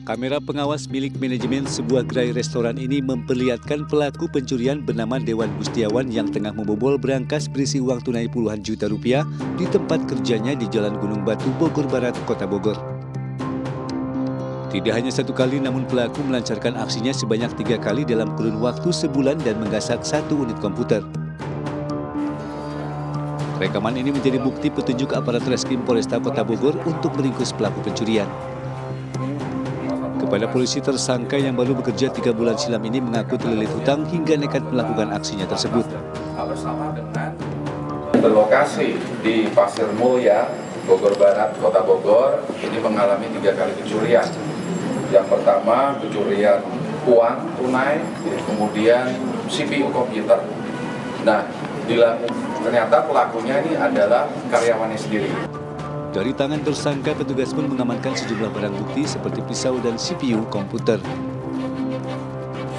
Kamera pengawas milik manajemen sebuah gerai restoran ini memperlihatkan pelaku pencurian bernama Dewan Gustiawan yang tengah membobol berangkas berisi uang tunai puluhan juta rupiah di tempat kerjanya di Jalan Gunung Batu, Bogor Barat, Kota Bogor. Tidak hanya satu kali, namun pelaku melancarkan aksinya sebanyak 3 kali dalam kurun waktu sebulan dan menggasak 1 unit komputer. Rekaman ini menjadi bukti petunjuk aparat Reskrim Polresta Kota Bogor untuk meringkus pelaku pencurian. Kepada polisi, tersangka yang baru bekerja 3 bulan silam ini mengaku terlilit hutang hingga nekat melakukan aksinya tersebut. Berlokasi di Pasir Mulya, Bogor Barat, Kota Bogor, ini mengalami 3 kali pencurian. Yang pertama pencurian uang tunai, kemudian CPU komputer. Nah, ternyata pelakunya ini adalah karyawannya sendiri. Dari tangan tersangka, petugas pun mengamankan sejumlah barang bukti seperti pisau dan CPU komputer.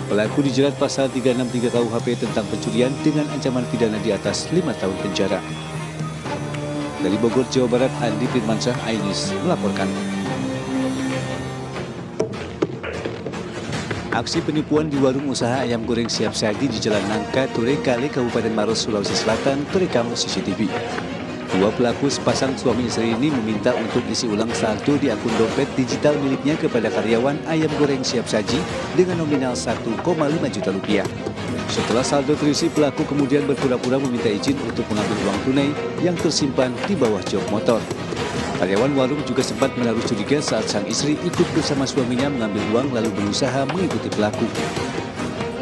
Pelaku dijerat pasal 363 KUHP tentang pencurian dengan ancaman pidana di atas 5 tahun penjara. Dari Bogor, Jawa Barat, Andi Firmansyah, iNews melaporkan. Aksi penipuan di warung usaha ayam goreng siap saji di Jalan Nangka, Turekale, Kabupaten Maros, Sulawesi Selatan terekam CCTV. 2 pelaku sepasang suami istri ini meminta untuk isi ulang saldo di akun dompet digital miliknya kepada karyawan ayam goreng siap saji dengan nominal 1,5 juta rupiah. Setelah saldo terisi, pelaku kemudian berpura-pura meminta izin untuk mengambil uang tunai yang tersimpan di bawah jok motor. Karyawan warung juga sempat menaruh curiga saat sang istri ikut bersama suaminya mengambil uang lalu berusaha mengikuti pelaku.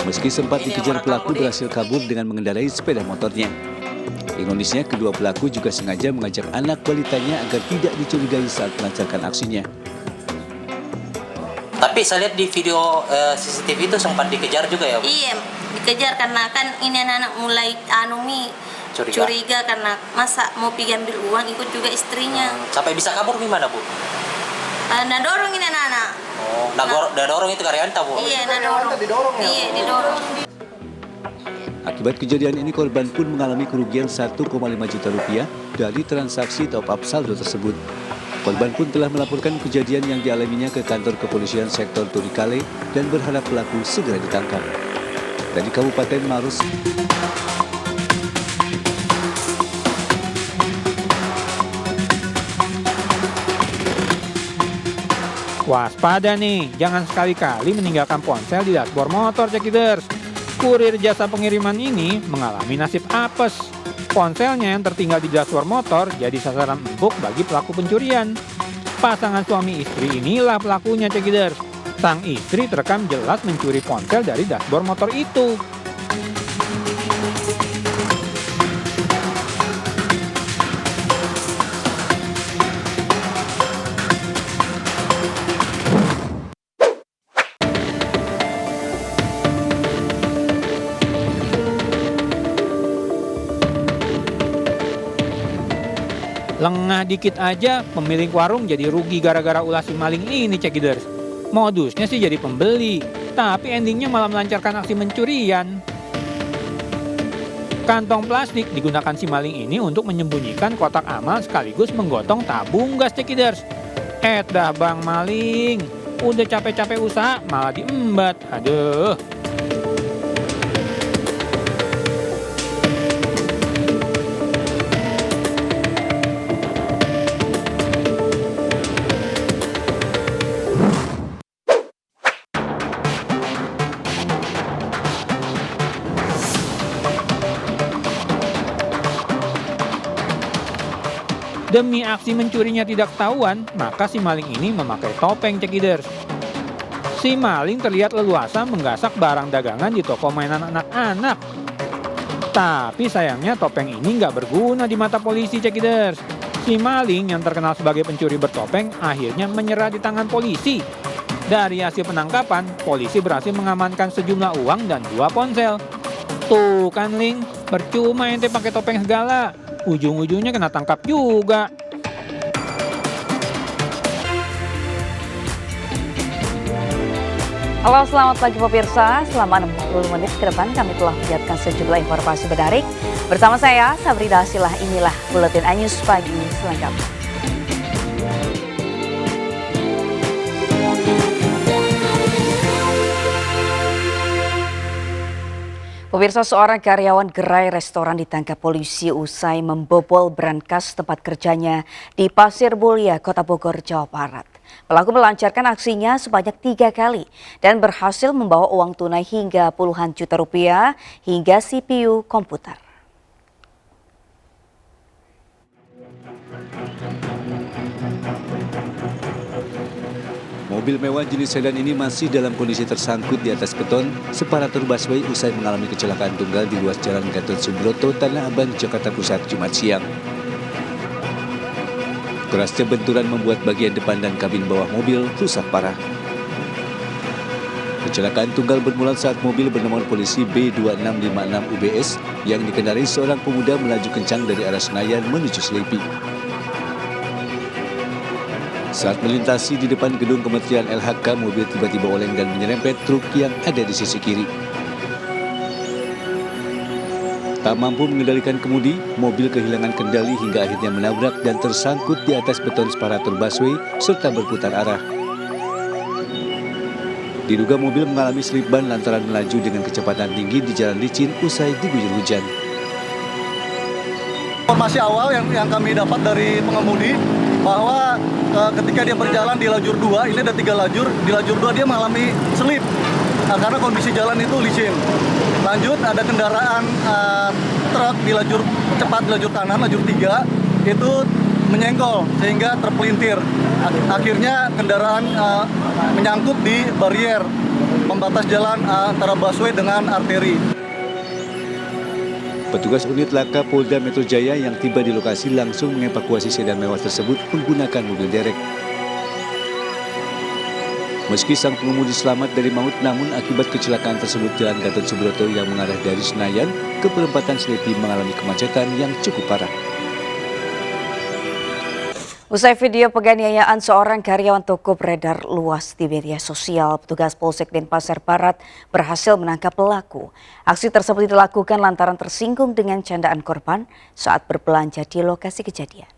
Meski sempat dikejar, pelaku berhasil kabur dengan mengendarai sepeda motornya. Ironisnya, kedua pelaku juga sengaja mengajak anak balitanya agar tidak dicurigai saat melancarkan aksinya. Tapi saya lihat di video CCTV itu sempat dikejar juga ya, Bu? Iya, dikejar karena kan ini anak-anak mulai curiga karena masa mau pergi ambil uang ikut juga istrinya. Sampai bisa kabur gimana, Bu? Nah dorong ini anak-anak. Oh, dorong itu karyawan tahu, Bu? Iya, didorong. Iya, didorong. Akibat kejadian ini, korban pun mengalami kerugian 1,5 juta rupiah dari transaksi top-up saldo tersebut. Korban pun telah melaporkan kejadian yang dialaminya ke kantor kepolisian sektor Turekale dan berharap pelaku segera ditangkap. Dari Kabupaten Maros, waspada nih, jangan sekali-kali meninggalkan ponsel di dashboard motor, cekiders. Kurir jasa pengiriman ini mengalami nasib apes. Ponselnya yang tertinggal di dashboard motor jadi sasaran empuk bagi pelaku pencurian. Pasangan suami istri inilah pelakunya, cekiders. Sang istri terekam jelas mencuri ponsel dari dashboard motor itu. Lengah dikit aja, pemilik warung jadi rugi gara-gara ulah si maling ini, cekiders. Modusnya sih jadi pembeli, tapi endingnya malah melancarkan aksi mencurian. Kantong plastik digunakan si maling ini untuk menyembunyikan kotak amal sekaligus menggotong tabung gas, cekiders. Dah bang maling, udah capek-capek usaha malah diembat, aduh. Demi aksi mencurinya tidak ketahuan, maka si maling ini memakai topeng, cekiders. Si maling terlihat leluasa menggasak barang dagangan di toko mainan anak-anak. Tapi sayangnya topeng ini nggak berguna di mata polisi, cekiders. Si maling yang terkenal sebagai pencuri bertopeng akhirnya menyerah di tangan polisi. Dari hasil penangkapan, polisi berhasil mengamankan sejumlah uang dan 2 ponsel. Tuh kan, Ling, percuma ente pakai topeng segala. Ujung-ujungnya kena tangkap juga. Halo, selamat pagi pemirsa. Selama 60 menit ke depan kami telah menyiapkan sejumlah informasi menarik. Bersama saya, Sabrina Silah, inilah Buletin iNews Pagi selengkapnya. Pemirsa, seorang karyawan gerai restoran ditangkap polisi usai membobol brankas tempat kerjanya di Pasir Mulia, Kota Bogor, Jawa Barat. Pelaku melancarkan aksinya sebanyak 3 kali dan berhasil membawa uang tunai hingga puluhan juta rupiah hingga CPU komputer. Mobil mewah jenis sedan ini masih dalam kondisi tersangkut di atas beton separator busway usai mengalami kecelakaan tunggal di ruas Jalan Gatot Subroto, Tanah Abang, Jakarta Pusat, Jumat siang. Kerasnya benturan membuat bagian depan dan kabin bawah mobil rusak parah. Kecelakaan tunggal bermula saat mobil bernomor polisi B2656 UBS yang dikendarai seorang pemuda melaju kencang dari arah Senayan menuju Selipi. Saat melintasi di depan gedung Kementerian LHK, mobil tiba-tiba oleng dan menyerempet truk yang ada di sisi kiri. Tak mampu mengendalikan kemudi, mobil kehilangan kendali hingga akhirnya menabrak dan tersangkut di atas beton separator busway serta berputar arah. Diduga mobil mengalami slip ban lantaran melaju dengan kecepatan tinggi di jalan licin usai diguyur hujan. Informasi awal yang kami dapat dari pengemudi bahwa ketika dia berjalan di lajur 2, ini ada 3 lajur, di lajur 2 dia mengalami selip karena kondisi jalan itu licin. Lanjut ada kendaraan truk di lajur cepat, di lajur kanan, lajur 3 itu menyenggol sehingga terpelintir. Akhirnya kendaraan menyangkut di barier pembatas jalan antara busway dengan arteri. Petugas unit laka Polda Metro Jaya yang tiba di lokasi langsung mengevakuasi sedan mewah tersebut menggunakan mobil derek. Meski sang pengemudi selamat dari maut, namun akibat kecelakaan tersebut Jalan Gatot Subroto yang mengarah dari Senayan ke perempatan Selipi mengalami kemacetan yang cukup parah. Usai video penganiayaan seorang karyawan toko beredar luas di media sosial, petugas Polsek Denpasar Barat berhasil menangkap pelaku. Aksi tersebut dilakukan lantaran tersinggung dengan candaan korban saat berbelanja di lokasi kejadian.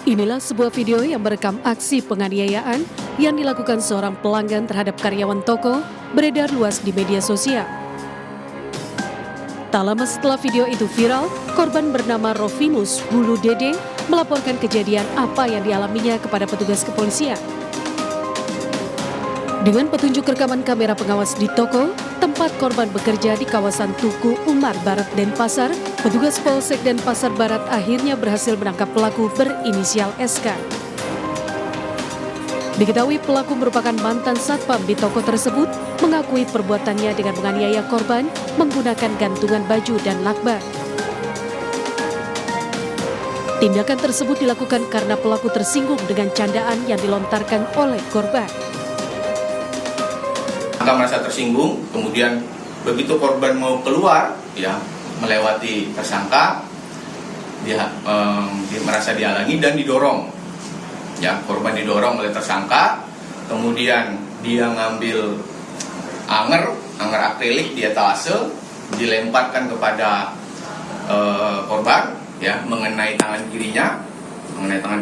Inilah sebuah video yang merekam aksi penganiayaan yang dilakukan seorang pelanggan terhadap karyawan toko beredar luas di media sosial. Tak lama setelah video itu viral, korban bernama Rovinus Bulu Dede melaporkan kejadian apa yang dialaminya kepada petugas kepolisian. Dengan petunjuk rekaman kamera pengawas di toko, tempat korban bekerja di kawasan Tugu Umar Barat Denpasar, petugas Polsek Denpasar Barat akhirnya berhasil menangkap pelaku berinisial SK. Diketahui pelaku merupakan mantan satpam di toko tersebut, mengakui perbuatannya dengan menganiaya korban menggunakan gantungan baju dan lakban. Tindakan tersebut dilakukan karena pelaku tersinggung dengan candaan yang dilontarkan oleh korban. Tersangka merasa tersinggung, kemudian begitu korban mau keluar, melewati tersangka, dia merasa dihalangi dan didorong. Korban didorong oleh tersangka, kemudian dia ngambil anger akrilik di etalase, dilemparkan kepada korban, mengenai tangan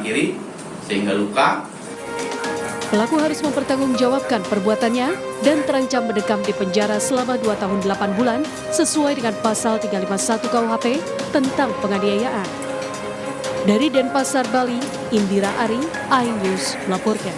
kiri sehingga luka. Pelaku harus mempertanggungjawabkan perbuatannya dan terancam mendekam di penjara selama 2 tahun 8 bulan sesuai dengan pasal 351 KUHP tentang penganiayaan. Dari Denpasar, Bali, Indira Ari, iNews melaporkan.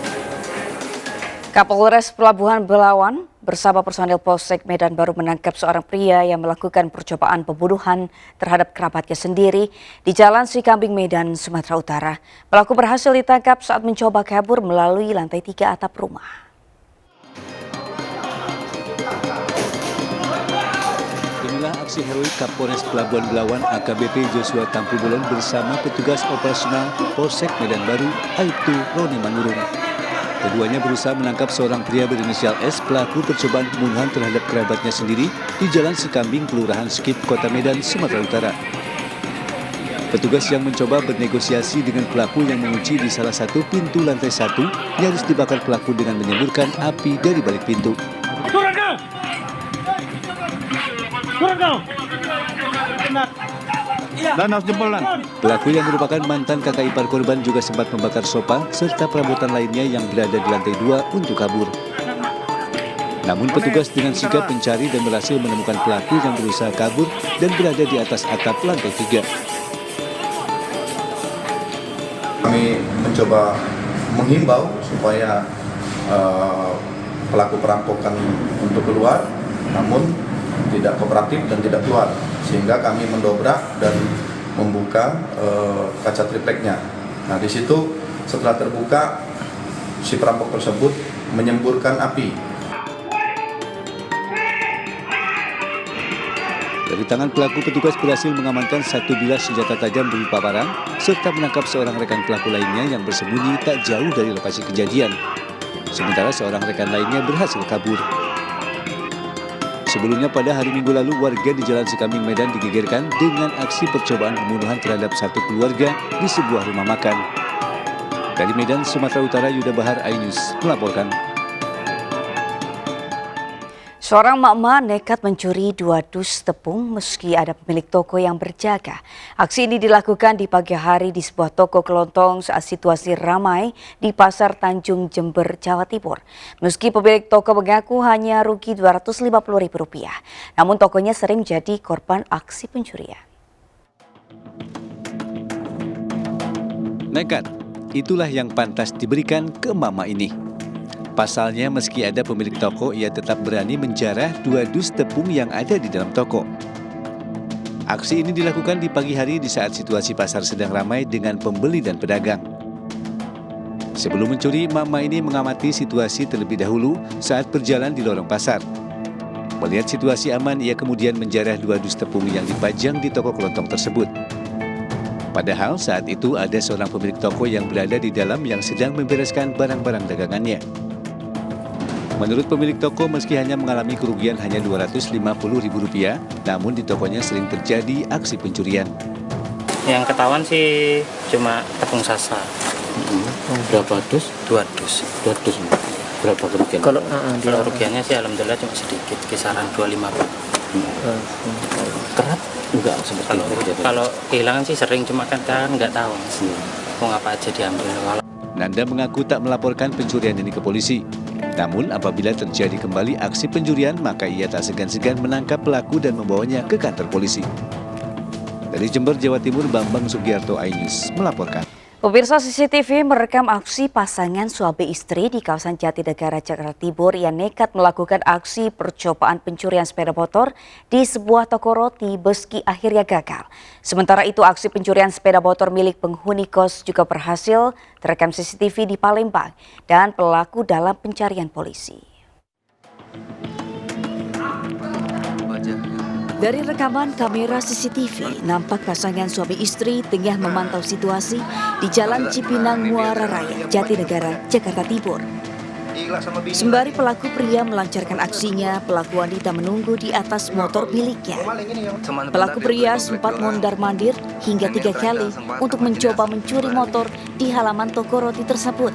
Kapolres Pelabuhan Belawan bersama personil Polsek Medan baru menangkap seorang pria yang melakukan percobaan pembunuhan terhadap kerabatnya sendiri di Jalan Sikambing, Medan, Sumatera Utara. Pelaku berhasil ditangkap saat mencoba kabur melalui lantai 3 atap rumah. Inilah aksi heroik Kapolres Pelabuhan Belawan AKBP Joshua Tampu Bolon bersama petugas operasional Polsek Medan Baru Aibtu Roni Manurung. Keduanya berusaha menangkap seorang pria berinisial S pelaku percobaan pembunuhan terhadap kerabatnya sendiri di Jalan Sikambing, Kelurahan Skip, Kota Medan, Sumatera Utara. Petugas yang mencoba bernegosiasi dengan pelaku yang mengunci di salah satu pintu lantai 1 nyaris dibakar pelaku dengan menyemburkan api dari balik pintu. Pelaku yang merupakan mantan kakak ipar korban juga sempat membakar sofa serta perabotan lainnya yang berada di lantai 2 untuk kabur. Namun petugas dengan sigap mencari dan berhasil menemukan pelaku yang berusaha kabur dan berada di atas atap lantai 3. Kami mencoba menghimbau supaya pelaku perampokan untuk keluar, namun tidak kooperatif dan tidak keluar, sehingga kami mendobrak dan membuka kaca tripleknya. Nah, di situ setelah terbuka, si perampok tersebut menyemburkan api. Dari tangan pelaku, petugas berhasil mengamankan 1 bilah senjata tajam berupa parang, serta menangkap seorang rekan pelaku lainnya yang bersembunyi tak jauh dari lokasi kejadian. Sementara seorang rekan lainnya berhasil kabur. Sebelumnya pada hari Minggu lalu, warga di Jalan Sikambing Medan digegerkan dengan aksi percobaan pembunuhan terhadap satu keluarga di sebuah rumah makan. Dari Medan, Sumatera Utara, Yuda Bahar, iNews melaporkan. Seorang emak-emak nekat mencuri 2 dus tepung meski ada pemilik toko yang berjaga. Aksi ini dilakukan di pagi hari di sebuah toko kelontong saat situasi ramai di Pasar Tanjung Jember, Jawa Timur. Meski pemilik toko mengaku hanya rugi Rp250.000, namun tokonya sering jadi korban aksi pencurian. Nekat, itulah yang pantas diberikan ke mama ini. Pasalnya, meski ada pemilik toko, ia tetap berani menjarah 2 dus tepung yang ada di dalam toko. Aksi ini dilakukan di pagi hari di saat situasi pasar sedang ramai dengan pembeli dan pedagang. Sebelum mencuri, mama ini mengamati situasi terlebih dahulu saat berjalan di lorong pasar. Melihat situasi aman, ia kemudian menjarah 2 dus tepung yang dipajang di toko kelontong tersebut. Padahal saat itu ada seorang pemilik toko yang berada di dalam yang sedang membereskan barang-barang dagangannya. Menurut pemilik toko, meski hanya mengalami kerugian hanya Rp250.000, namun di tokonya sering terjadi aksi pencurian. Yang ketahuan sih cuma tepung sasa. Berapa dus? 2 dus. 2 dus. Berapa kerugian? Kalau kerugiannya sih alhamdulillah cuma sedikit, kisaran 25. Kerap enggak seperti itu. Kalau kehilangan sih sering, cuma kan nggak tahu. Mau apa aja diambil. Nanda mengaku tak melaporkan pencurian ini ke polisi. Namun apabila terjadi kembali aksi pencurian, maka ia tak segan-segan menangkap pelaku dan membawanya ke kantor polisi. Dari Jember, Jawa Timur, Bambang Sugiarto, iNews melaporkan. Pemirsa, CCTV merekam aksi pasangan suami istri di kawasan Jatinegara, Jakarta Timur yang nekat melakukan aksi percobaan pencurian sepeda motor di sebuah toko roti meski akhirnya gagal. Sementara itu, aksi pencurian sepeda motor milik penghuni kos juga berhasil terekam CCTV di Palembang dan pelaku dalam pencarian polisi. Dari rekaman kamera CCTV, nampak pasangan suami istri tengah memantau situasi di Jalan Cipinang Muara Raya, Jatinegara, Jakarta Timur. Sembari pelaku pria melancarkan aksinya, pelaku wanita menunggu di atas motor miliknya. Pelaku pria sempat mondar-mandir hingga 3 kali untuk mencoba mencuri motor di halaman toko roti tersebut.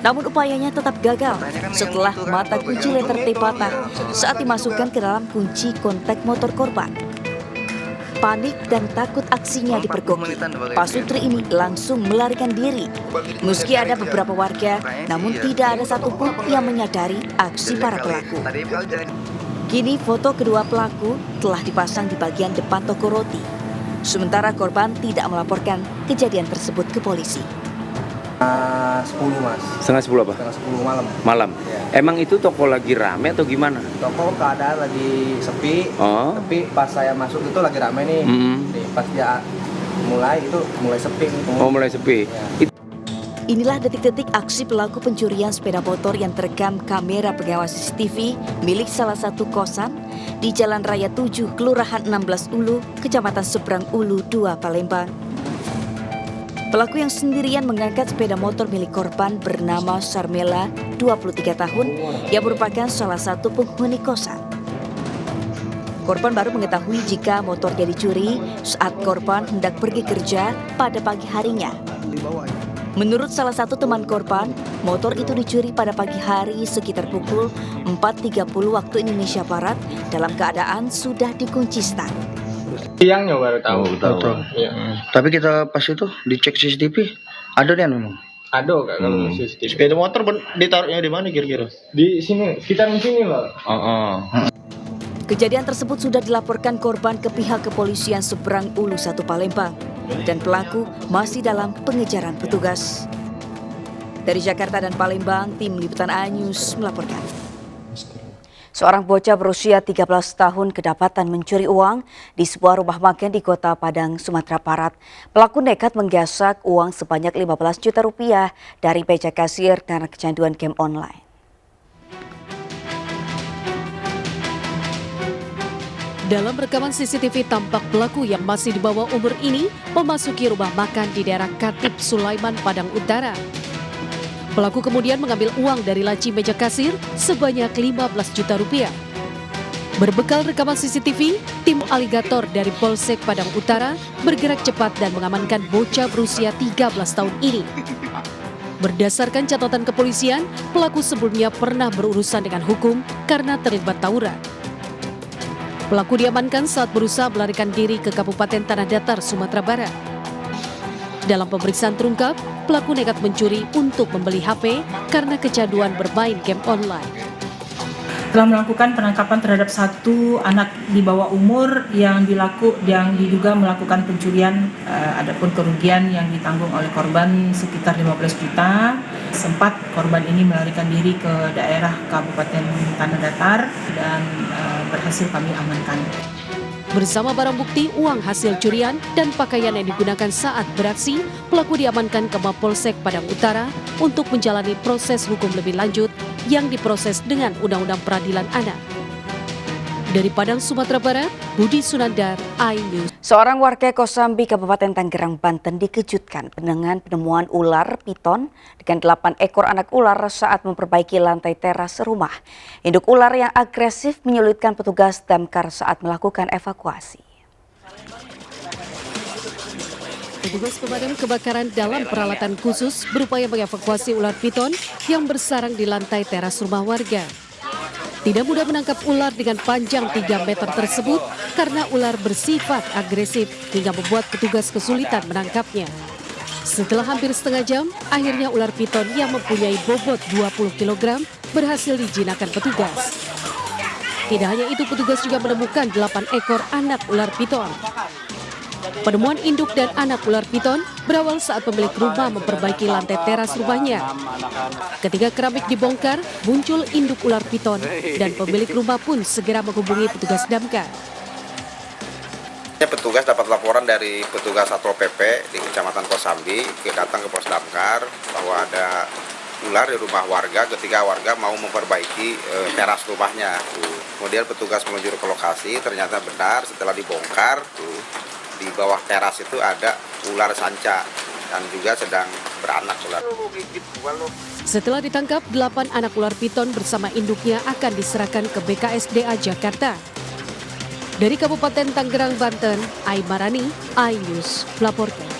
Namun upayanya tetap gagal setelah mata kunci letter T patah saat dimasukkan ke dalam kunci kontak motor korban. Panik dan takut aksinya dipergoki, pasutri ini langsung melarikan diri. Meski ada beberapa warga, namun tidak ada satupun yang menyadari aksi para pelaku. Kini foto kedua pelaku telah dipasang di bagian depan toko roti. Sementara korban tidak melaporkan kejadian tersebut ke polisi. 10 mas. Setengah 10 apa? Setengah 10 malam. Malam. Ya. Emang itu toko lagi rame atau gimana? Toko keadaan lagi sepi. Oh. Tapi pas saya masuk itu lagi rame nih. Pas dia mulai sepi. Oh, mulai sepi. Ya. Inilah detik-detik aksi pelaku pencurian sepeda motor yang terekam kamera pengawas CCTV milik salah satu kosan di Jalan Raya 7, Kelurahan 16 Ulu, Kecamatan Seberang Ulu 2, Palembang. Pelaku yang sendirian mengangkat sepeda motor milik korban bernama Sarmela, 23 tahun, yang merupakan salah satu penghuni kosan. Korban baru mengetahui jika motornya dicuri saat korban hendak pergi kerja pada pagi harinya. Menurut salah satu teman korban, motor itu dicuri pada pagi hari sekitar pukul 4.30 waktu Indonesia Barat dalam keadaan sudah dikunci stang. Siangnya baru tahu. Tahu. Ya. Tapi kita pas itu dicek CCTV, ada dia memang. Ada nggak kalau CCTV? Sepeda motor ditaruhnya di mana kira-kira? Di sini, sekitaran sini loh. Kejadian tersebut sudah dilaporkan korban ke pihak kepolisian Seberang Ulu 1 Palembang dan pelaku masih dalam pengejaran petugas. Dari Jakarta dan Palembang, tim Liputan A-News melaporkan. Seorang bocah berusia 13 tahun kedapatan mencuri uang di sebuah rumah makan di Kota Padang, Sumatera Barat. Pelaku nekat menggasak uang sebanyak 15 juta rupiah dari meja kasir karena kecanduan game online. Dalam rekaman CCTV tampak pelaku yang masih di bawah umur ini memasuki rumah makan di daerah Katip Sulaiman, Padang Utara. Pelaku kemudian mengambil uang dari laci meja kasir sebanyak 15 juta rupiah. Berbekal rekaman CCTV, tim aligator dari Polsek Padang Utara bergerak cepat dan mengamankan bocah berusia 13 tahun ini. Berdasarkan catatan kepolisian, pelaku sebelumnya pernah berurusan dengan hukum karena terlibat tawuran. Pelaku diamankan saat berusaha melarikan diri ke Kabupaten Tanah Datar, Sumatera Barat. Dalam pemeriksaan terungkap, pelaku nekat mencuri untuk membeli HP karena kecanduan bermain game online. Telah melakukan penangkapan terhadap satu anak di bawah umur yang diduga melakukan pencurian. Adapun kerugian yang ditanggung oleh korban sekitar 15 juta. Sempat korban ini melarikan diri ke daerah Kabupaten Tanah Datar dan berhasil kami amankan. Bersama barang bukti, uang hasil curian, dan pakaian yang digunakan saat beraksi, pelaku diamankan ke Mapolsek Padang Utara untuk menjalani proses hukum lebih lanjut yang diproses dengan Undang-Undang Peradilan Anak. Dari Padang, Sumatera Barat, Budi Sunandar, iNews. Seorang warga Kosambi, Kabupaten Tangerang, Banten dikejutkan dengan penemuan ular piton dengan 8 ekor anak ular saat memperbaiki lantai teras rumah. Induk ular yang agresif menyulitkan petugas damkar saat melakukan evakuasi. Petugas pemadam kebakaran dalam peralatan khusus berupaya mengevakuasi ular piton yang bersarang di lantai teras rumah warga. Tidak mudah menangkap ular dengan panjang 3 meter tersebut karena ular bersifat agresif hingga membuat petugas kesulitan menangkapnya. Setelah hampir setengah jam, akhirnya ular piton yang mempunyai bobot 20 kg berhasil dijinakkan petugas. Tidak hanya itu, petugas juga menemukan 8 ekor anak ular piton. Penemuan induk dan anak ular piton berawal saat pemilik rumah memperbaiki lantai teras rumahnya. Ketika keramik dibongkar, muncul induk ular piton dan pemilik rumah pun segera menghubungi petugas damkar. Petugas dapat laporan dari petugas Satpol PP di Kecamatan Kosambi datang ke pos damkar bahwa ada ular di rumah warga ketika warga mau memperbaiki teras rumahnya. Kemudian petugas meluncur ke lokasi, ternyata benar setelah dibongkar di bawah teras itu ada ular sanca dan juga sedang beranak ular. Setelah ditangkap, 8 anak ular piton bersama induknya akan diserahkan ke BKSDA Jakarta. Dari Kabupaten Tangerang, Banten, Aimarani, iNews melaporkan.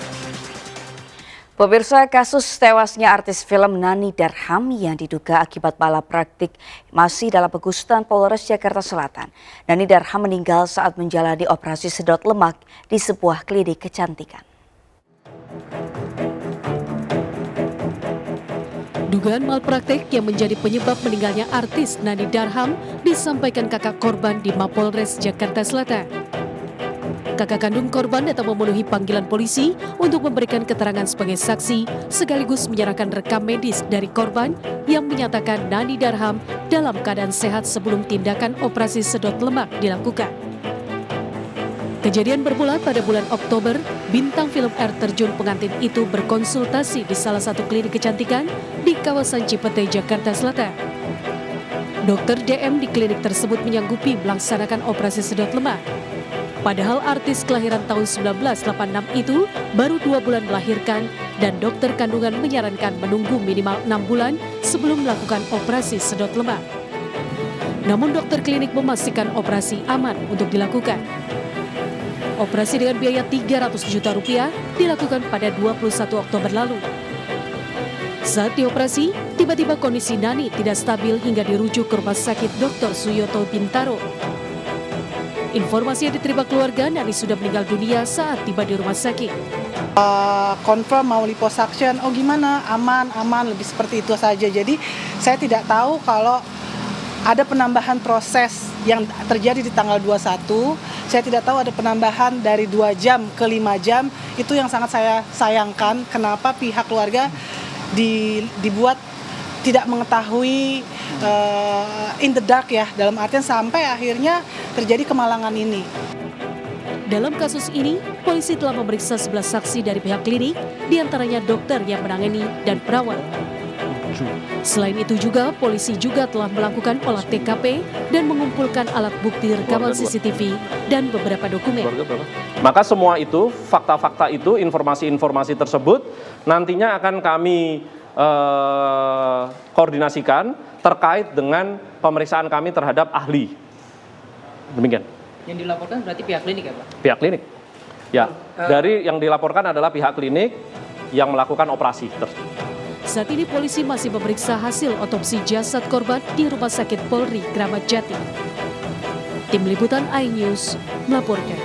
Pemirsa, kasus tewasnya artis film Nani Darham yang diduga akibat malapraktik masih dalam pengusutan Polres Jakarta Selatan. Nani Darham meninggal saat menjalani operasi sedot lemak di sebuah klinik kecantikan. Dugaan malpraktik yang menjadi penyebab meninggalnya artis Nani Darham disampaikan kakak korban di Mapolres Jakarta Selatan. Kakak kandung korban datang memenuhi panggilan polisi untuk memberikan keterangan sebagai saksi sekaligus menyerahkan rekam medis dari korban yang menyatakan Nani Darham dalam keadaan sehat sebelum tindakan operasi sedot lemak dilakukan. Kejadian bermula pada bulan Oktober, bintang film air terjun pengantin itu berkonsultasi di salah satu klinik kecantikan di kawasan Cipete, Jakarta Selatan. Dokter DM di klinik tersebut menyanggupi melaksanakan operasi sedot lemak. Padahal artis kelahiran tahun 1986 itu baru 2 bulan melahirkan dan dokter kandungan menyarankan menunggu minimal 6 bulan sebelum melakukan operasi sedot lemak. Namun dokter klinik memastikan operasi aman untuk dilakukan. Operasi dengan biaya 300 juta rupiah dilakukan pada 21 Oktober lalu. Saat dioperasi, tiba-tiba kondisi Nani tidak stabil hingga dirujuk ke Rumah Sakit Dr. Suyoto Bintaro. Informasi yang diterima keluarga, Nani sudah meninggal dunia saat tiba di rumah sakit. Confirm mau liposuction, oh gimana, aman, lebih seperti itu saja. Jadi saya tidak tahu kalau ada penambahan proses yang terjadi di tanggal 21. Saya tidak tahu ada penambahan dari 2 jam ke 5 jam. Itu yang sangat saya sayangkan. Kenapa pihak keluarga dibuat tidak mengetahui in the dark ya, dalam artian sampai akhirnya terjadi kemalangan ini. Dalam kasus ini, polisi telah memeriksa 11 saksi dari pihak klinik, diantaranya dokter yang menangani dan perawat. Selain itu juga, polisi juga telah melakukan olah TKP dan mengumpulkan alat bukti rekaman CCTV dan beberapa dokumen. Maka semua itu, fakta-fakta itu, informasi-informasi tersebut nantinya akan kami koordinasikan terkait dengan pemeriksaan kami terhadap ahli. Demikian. Yang dilaporkan berarti pihak klinik ya Pak? Pihak klinik. Ya, dari yang dilaporkan adalah pihak klinik yang melakukan operasi tersebut. Saat ini polisi masih memeriksa hasil otopsi jasad korban di Rumah Sakit Polri Kramat Jati. Tim Liputan iNews melaporkan.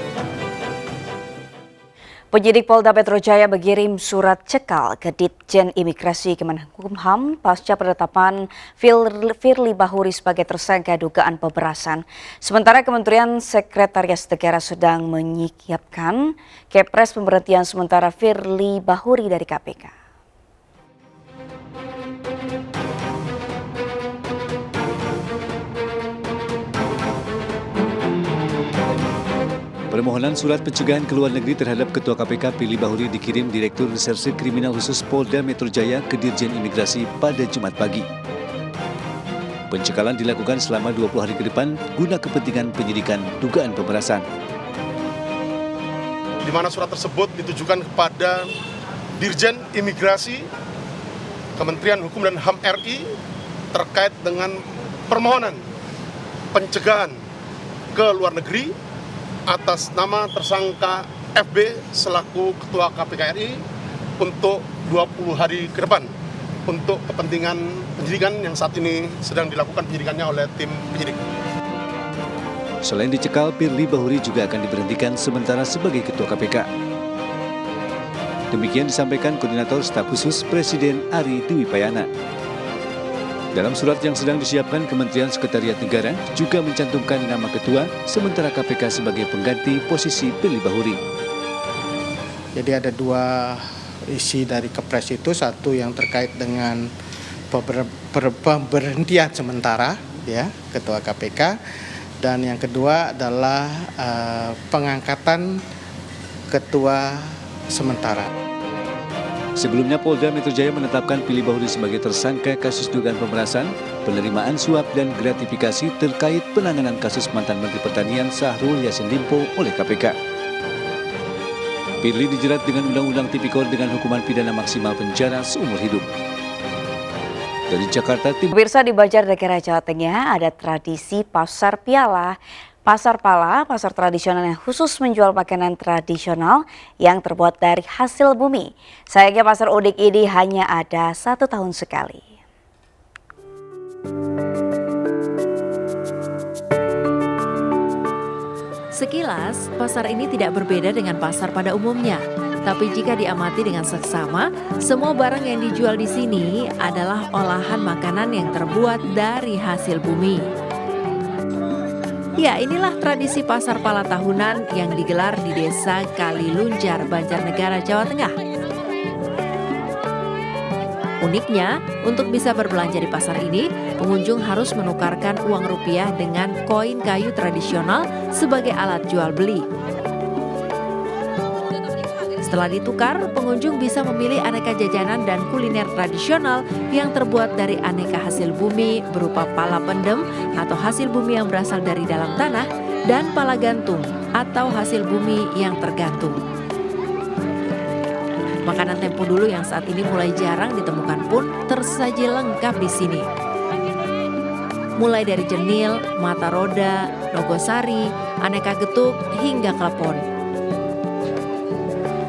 Penyidik Polda Metro Jaya mengirim surat cekal ke Ditjen Imigrasi Kemenkumham pasca penetapan Firly Bahuri sebagai tersangka dugaan pemerasan. Sementara Kementerian Sekretaris Negara sedang menyiapkan kepres pemberhentian sementara Firly Bahuri dari KPK. Permohonan surat pencegahan ke luar negeri terhadap Ketua KPK Firly Bahuri dikirim Direktur Reserse Kriminal Khusus Polda Metro Jaya ke Dirjen Imigrasi pada Jumat pagi. Pencekalan dilakukan selama 20 hari ke depan guna kepentingan penyidikan dugaan pemerasan. Di mana surat tersebut ditujukan kepada Dirjen Imigrasi, Kementerian Hukum dan HAM RI terkait dengan permohonan pencegahan ke luar negeri atas nama tersangka FB selaku Ketua KPK RI untuk 20 hari ke depan untuk kepentingan penyidikan yang saat ini sedang dilakukan penyidikannya oleh tim penyidik. Selain dicekal, Firly Bahuri juga akan diberhentikan sementara sebagai Ketua KPK. Demikian disampaikan Koordinator Staf Khusus Presiden Ari Dwi Payana. Dalam surat yang sedang disiapkan, Kementerian Sekretariat Negara juga mencantumkan nama ketua, sementara KPK sebagai pengganti posisi Firly Bahuri. Jadi ada 2 isi dari kepres itu, satu yang terkait dengan pemberhentian sementara ya Ketua KPK, dan yang kedua adalah pengangkatan Ketua sementara. Sebelumnya Polda Metro Jaya menetapkan Firly Bahuri sebagai tersangka kasus dugaan pemerasan, penerimaan suap dan gratifikasi terkait penanganan kasus mantan Menteri Pertanian Syahrul Yassin Limpo oleh KPK. Firly dijerat dengan Undang-Undang Tipikor dengan hukuman pidana maksimal penjara seumur hidup. Dari Jakarta, Pemirsa, di Banjarnegara, Jawa Tengah ada tradisi Pasar Piala. Pasar Pala, pasar tradisional yang khusus menjual makanan tradisional yang terbuat dari hasil bumi. Sayangnya pasar unik ini hanya ada 1 tahun sekali. Sekilas, pasar ini tidak berbeda dengan pasar pada umumnya. Tapi jika diamati dengan seksama, semua barang yang dijual di sini adalah olahan makanan yang terbuat dari hasil bumi. Ya, inilah tradisi pasar pala tahunan yang digelar di Desa Kalilunjar, Banjarnegara, Jawa Tengah. Uniknya, untuk bisa berbelanja di pasar ini, pengunjung harus menukarkan uang rupiah dengan koin kayu tradisional sebagai alat jual beli. Setelah ditukar, pengunjung bisa memilih aneka jajanan dan kuliner tradisional yang terbuat dari aneka hasil bumi berupa pala pendem atau hasil bumi yang berasal dari dalam tanah dan pala gantung atau hasil bumi yang tergantung. Makanan tempo dulu yang saat ini mulai jarang ditemukan pun tersaji lengkap di sini. Mulai dari jenil, mata roda, nogosari, aneka getuk hingga klepon.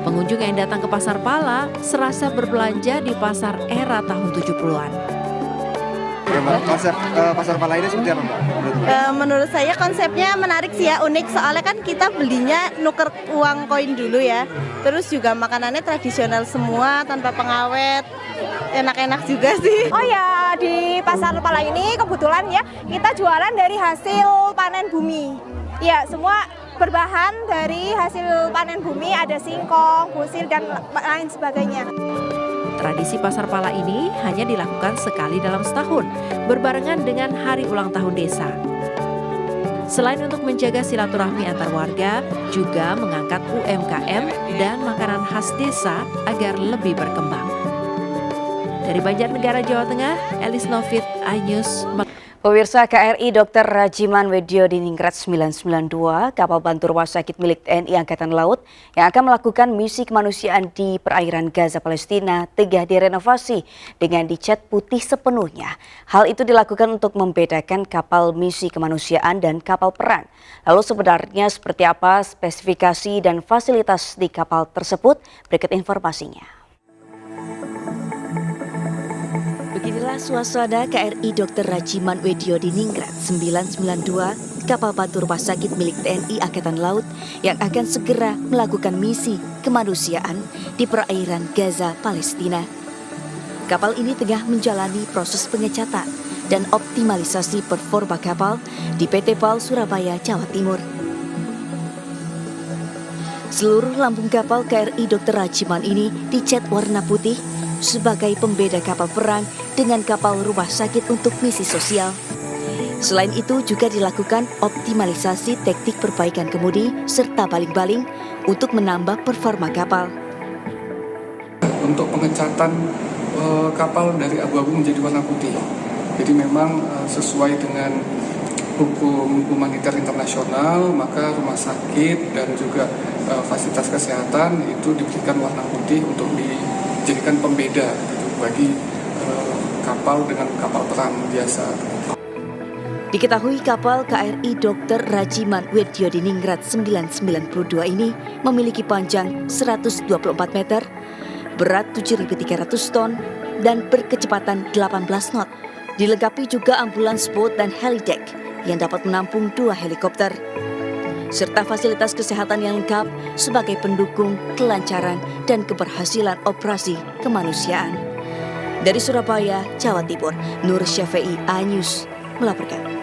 Pengunjung yang datang ke Pasar Pala serasa berbelanja di pasar era tahun 70-an. Ya, Mbak. Konsep pasar pala ini seperti apa, Mbak? Menurut saya konsepnya menarik sih ya, unik. Soalnya kan kita belinya nuker uang koin dulu ya. Terus juga makanannya tradisional semua, tanpa pengawet. Enak-enak juga sih. Oh ya, di pasar pala ini kebetulan ya kita jualan dari hasil panen bumi. Ya, semua berbahan dari hasil panen bumi, ada singkong, busil, dan lain sebagainya. Tradisi pasar pala ini hanya dilakukan sekali dalam setahun, berbarengan dengan hari ulang tahun desa. Selain untuk menjaga silaturahmi antar warga, juga mengangkat UMKM dan makanan khas desa agar lebih berkembang. Dari Banjarnegara, Jawa Tengah, Elis Novit, iNews. Pemirsa, KRI Dr. Rajiman Wedyo Diningrat 992, kapal bantu rumah sakit milik TNI Angkatan Laut yang akan melakukan misi kemanusiaan di perairan Gaza, Palestina, tengah direnovasi dengan dicat putih sepenuhnya. Hal itu dilakukan untuk membedakan kapal misi kemanusiaan dan kapal perang. Lalu sebenarnya seperti apa spesifikasi dan fasilitas di kapal tersebut? Berikut informasinya. Beginilah suasana KRI Dr. Rajiman Wedyo Diningrat 992, kapal bantu rumah sakit milik TNI Angkatan Laut yang akan segera melakukan misi kemanusiaan di perairan Gaza, Palestina. Kapal ini tengah menjalani proses pengecatan dan optimalisasi performa kapal di PT PAL Surabaya, Jawa Timur. Seluruh lambung kapal KRI Dr. Rajiman ini dicat warna putih sebagai pembeda kapal perang dengan kapal rumah sakit untuk misi sosial. Selain itu juga dilakukan optimalisasi teknik perbaikan kemudi serta baling-baling untuk menambah performa kapal. Untuk pengecatan kapal dari abu-abu menjadi warna putih. Jadi memang sesuai dengan hukum humaniter internasional, maka rumah sakit dan juga fasilitas kesehatan itu diberikan warna putih untuk dijadikan pembeda bagi kapal dengan kapal perang biasa. Diketahui kapal KRI Dr. Rajiman Wedyo Diningrat 992 ini memiliki panjang 124 meter, berat 7.300 ton, dan berkecepatan 18 knot. Dilengkapi juga ambulans boat dan helideck yang dapat menampung 2 helikopter, serta fasilitas kesehatan yang lengkap sebagai pendukung kelancaran dan keberhasilan operasi kemanusiaan. Dari Surabaya, Jawa Timur, Nur Syafi'i, iNews melaporkan.